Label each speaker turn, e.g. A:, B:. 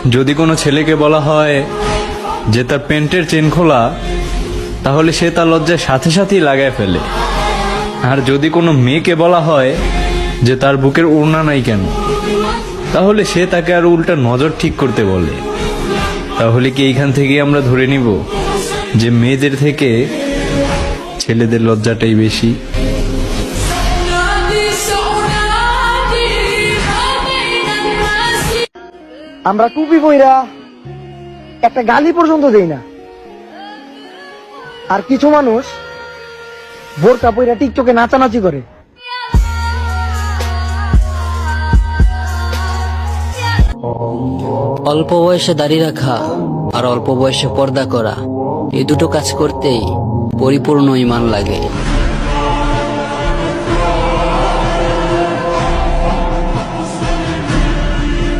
A: যদি কোনো ছেলেকে বলা হয় যে তার প্যান্টের চেন খোলা, তাহলে সে তার লজ্জায় সাথে সাথেই লাগায় ফেলে। আর যদি কোনো মেয়েকে বলা হয় যে তার বুকের ওড়না নাই কেন, তাহলে সে তাকে আরো উল্টা নজর ঠিক করতে বলে। তাহলে কি এইখান থেকেই আমরা ধরে নিব যে মেয়েদের থেকে ছেলেদের লজ্জাটাই বেশি?
B: আমরা টুপি পইরা একটা গালি পর্যন্ত দেই না, আর কিছু মানুষ বোরকা পইরা টিকটকে নাচানাচি করে।
C: অল্প বয়সে দাড়ি রাখা আর অল্প বয়সে পর্দা করা, এই দুটো কাজ করতেই পরিপূর্ণ ঈমান লাগে।